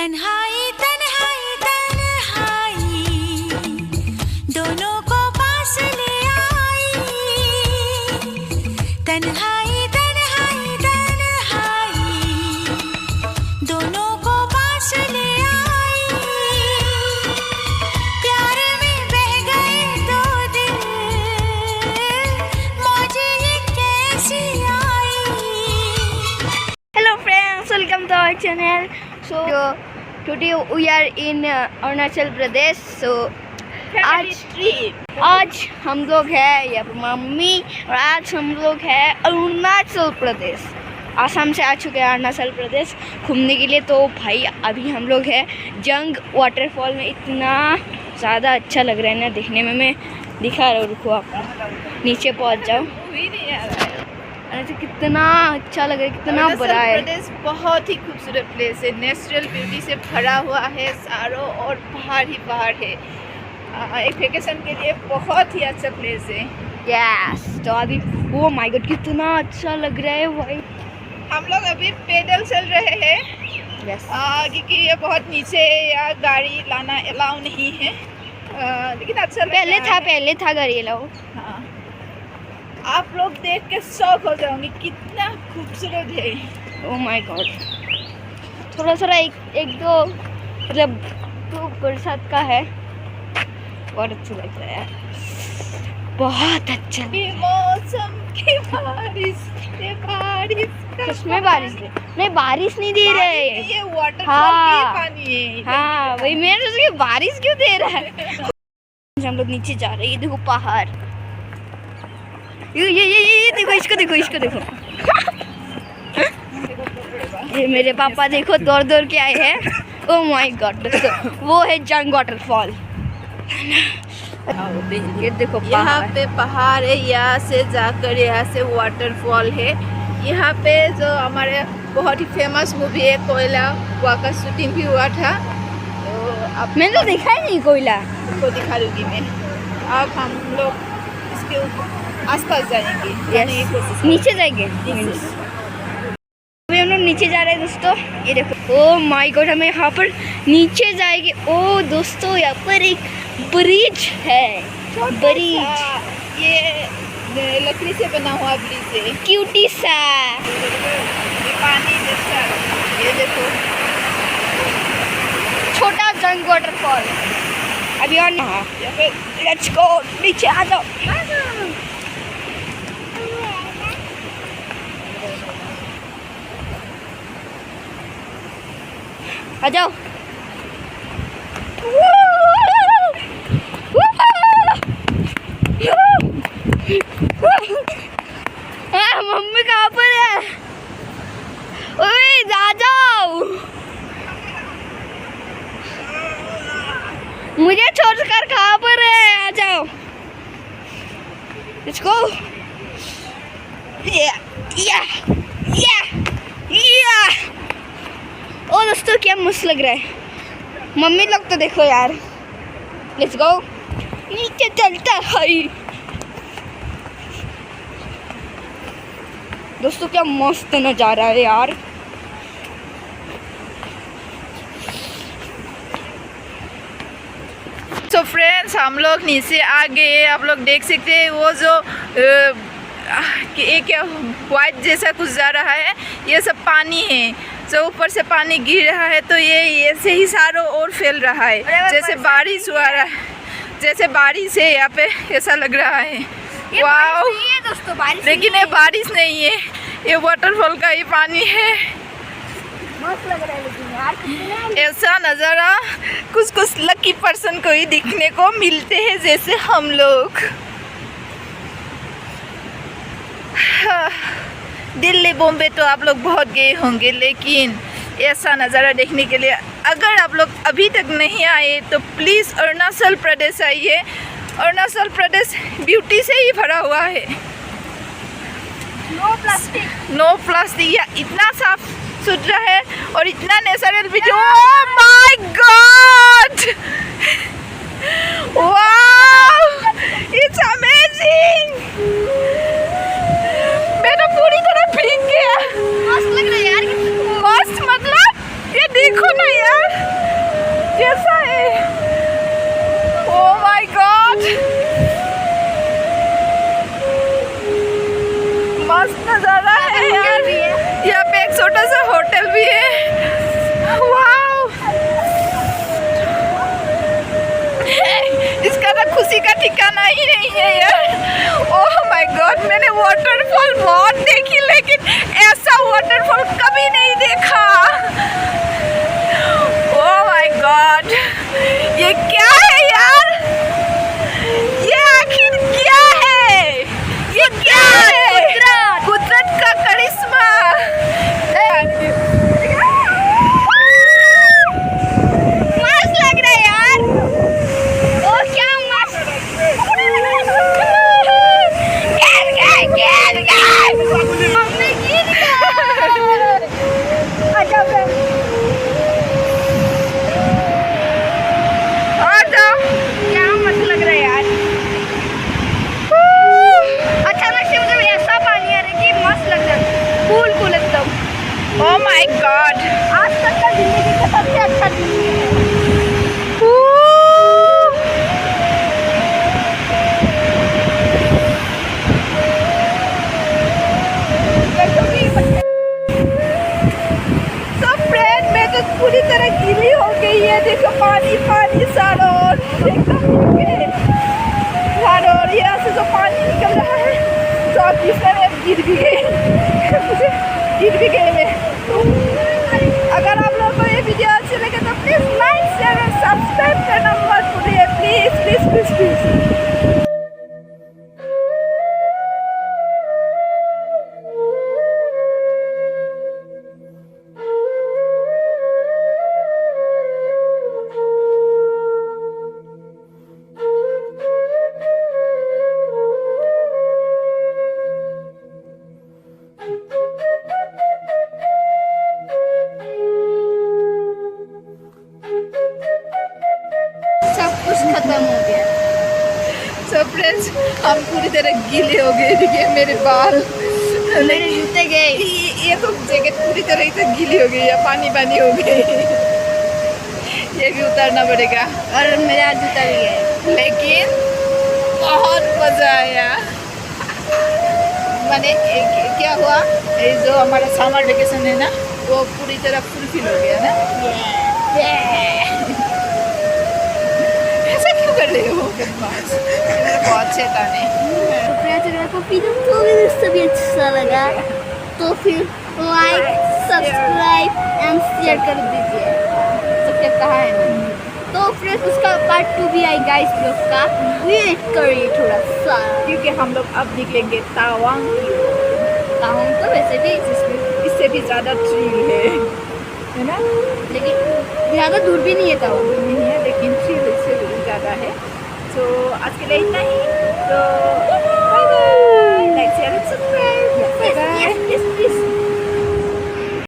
तन्हाई तन्हाई तन्हाई दोनों को पास ले आई तन्हाई तन्हाई तन्हाई दोनों को पास ले आई प्यार में बह गए दो दिल मौज ये कैसी आई। Hello friends, welcome to our channel. So today we are in Arunachal Pradesh. So आज हम लोग हैं या मम्मी और आज हम लोग हैं अरुणाचल प्रदेश। आसाम से आ चुके हैं अरुणाचल प्रदेश घूमने के लिए। तो भाई अभी हम लोग हैं जंग वाटरफॉल में। इतना ज़्यादा अच्छा लग रहा है ना देखने में। मैं दिखा रहा हूँ, रुको आप नीचे पहुँच जाओ। तो कितना अच्छा लग रहा है, कितना बड़ा है। प्रदेश बहुत ही खूबसूरत प्लेस है, नेचुरल ब्यूटी से भरा हुआ है चारों और पहाड़ ही पहाड़ है। एक वेकेशन के लिए बहुत ही अच्छा प्लेस है। यस, तो अभी ओ माय गॉड कितना अच्छा लग रहा है भाई। हम लोग अभी पैदल चल रहे हैं यस क्योंकि ये बहुत नीचे है या गाड़ी लाना अलाउ नहीं है, लेकिन अच्छा लग पहले रहा है। पहले था गाड़ी लाओ। हाँ, आप लोग देख के शौक हो जाओगे कितना खूबसूरत है। ओह माय गॉड, थोड़ा थोड़ा एक दो मतलब तो बरसात का है, बहुत अच्छा लग रहा है, बहुत अच्छा। मौसम की बारिश किसमें बारिश दे? नहीं बारिश नहीं दे रहे। ये वाटरफॉल हाँ, की पानी है। हाँ वही मैं सोच रही हूँ बारिश क्यों दे रहा है। हम लोग नीचे जा रहे हैं, ये देखो पहाड़। ये देखो, इसको देखो, इसको देखो। ये मेरे पापा देखो दौड़ दौड़ के आए हैं। ओह माय गॉड, वो है जंग वाटरफॉल। ये देखो यहाँ पे पहाड़ है, यहाँ से जाकर यहाँ से वाटरफॉल है। यहाँ पे जो हमारे बहुत ही फेमस मूवी है कोयला, वहाँ का शूटिंग भी हुआ था। तो अब मैंने तो देखा ही नहीं कोयला। आपको दिखा दूंगी मैं। अब हम लोग इसके आसपास जाएंगे, जाने की कोशिश नीचे जाएंगे। अभी हम लोग नीचे जा रहे हैं दोस्तों। ये देखो, ओह माय गॉड, हमें यहाँ पर नीचे जाएंगे। ओह दोस्तों, यहाँ पर एक ब्रिज है, ब्रिज। ये लकड़ी से बना हुआ ब्रिज है, क्यूटी सा। ये पानी जैसा। ये देखो छोटा जंग वाटरफॉल। अभी और लेट्स गो, नीचे आ जाओ। आ जाओ। मम्मी कहाँ पर है? ओए आ जाओ, मुझे छोड़कर कहाँ पर है? आ जाओ, लेट्स गो। ओ दोस्तों क्या मस्त लग रहा है। मम्मी लोग तो देखो यार। लेट्स गो, नीचे चलता है। दोस्तों क्या मस्त नज़ारा है यार। तो फ्रेंड्स, हम लोग नीचे आ गए। आप लोग देख सकते हैं वो जो एक वाइट जैसा कुछ जा रहा है, ये सब पानी है। जो ऊपर से पानी गिर रहा है तो ये ऐसे ही चारों ओर फैल रहा है, जैसे बारिश हुआ रहा है, जैसे बारिश है। यहाँ पे ऐसा लग रहा है। वाह दोस्तों, बारिश लेकिन ये बारिश नहीं है, ये वाटरफॉल का ही पानी है। मस्त लग रहा है लेकिन यार। ऐसा नज़ारा कुछ लकी पर्सन को ही दिखने को मिलते हैं, जैसे हम लोग। दिल्ली बॉम्बे तो आप लोग बहुत गए होंगे, लेकिन ऐसा नज़ारा देखने के लिए अगर आप लोग अभी तक नहीं आए तो प्लीज़ अरुणाचल प्रदेश आइए। अरुणाचल प्रदेश ब्यूटी से ही भरा हुआ है। No plastic, no plastic. या इतना साफ सुथरा है और इतना नेचुरल भी। Oh my God, wow, it's amazing. मैं तो पूरी तरह भीग गया। मस्त लग रहा है यार। मस्त मतलब ये देखो ना यार, मस्त नजारा है यार। भी है। यहाँ पे एक छोटा सा होटल भी है। वाओ, इसका तो खुशी का ठिकाना ही नहीं है यार। ओह माय गॉड, मैंने वाटरफॉल बहुत देखी लेकिन ऐसा वाटरफॉल कभी नहीं देखा। ओह माय गॉड, ये क्या है यार? ये आखिर क्या है? ये क्या है? कुदरत का करिश्मा। मस्त लग रहा है यार। ओ क्या मस्त। गिर गए। हमने गिर गए। अच्छा आ जाओ। क्या मस्त लग रहा है यार। अचानक से मतलब ऐसा पानी आ रहा है कि मस्त लग रहा है, कूल कूल एकदम। ओह माय गॉड, आज तक का जिंदगी का सबसे अच्छा दिन है। सब फ्रेंड में तो पूरी तरह गीली हो गई है। देखो पानी पानी चारों ओर एकदम चारों ओर यहाँ से जो पानी निकल रहा है तो आप जिस तरह गिर भी गए। मुझे गिर भी गए मैं। तो अगर आप लोगों को ये वीडियो अच्छी लगे तो प्लीज़ लाइक शेयर और सब्सक्राइब करना मत भूलिए। Please please please please. सब कुछ खत्म हो गया। सब फ्रेंड्स हम पूरी तरह गीले हो गए। देखिए मेरे बाल, मेरे जूते गए। ये तो जैकेट पूरी तरह से गीली हो गई है, पानी पानी हो गई। ये भी उतारना पड़ेगा। और मेरा जूता भी गया। लेकिन बहुत मजा आया। मैंने क्या हुआ, ये जो हमारा समर वेकेशन है ना वो पूरी तरह फुलफिल हो गया ना। ऐसा क्यों कर रहे हो बदमाश? मेरा बहुत शैतान है। तो फ्रेंड्स अगर आपको वीडियो तो भी अच्छा लगा तो फिर लाइक सब्सक्राइब एंड शेयर कर दीजिए। सब्सक्राइब कहाँ है ना? तो फ्रेंड्स उसका पार्ट 2 भी आएगा इस ब्लॉग का। वेट करिए थोड़ा सा, क्योंकि हम लोग अब निकलेंगे तावांग की ओर। तावांग तो वैसे भी इससे भी ज़्यादा थ्रिल है ना? लेकिन ज़्यादा दूर भी नहीं है तावांग। नहीं है लेकिन थ्रिल इससे भी ज़्यादा है। तो आज के लिए इतना ही। तो bye bye, like share subscribe. Yes, yes, yes, yes.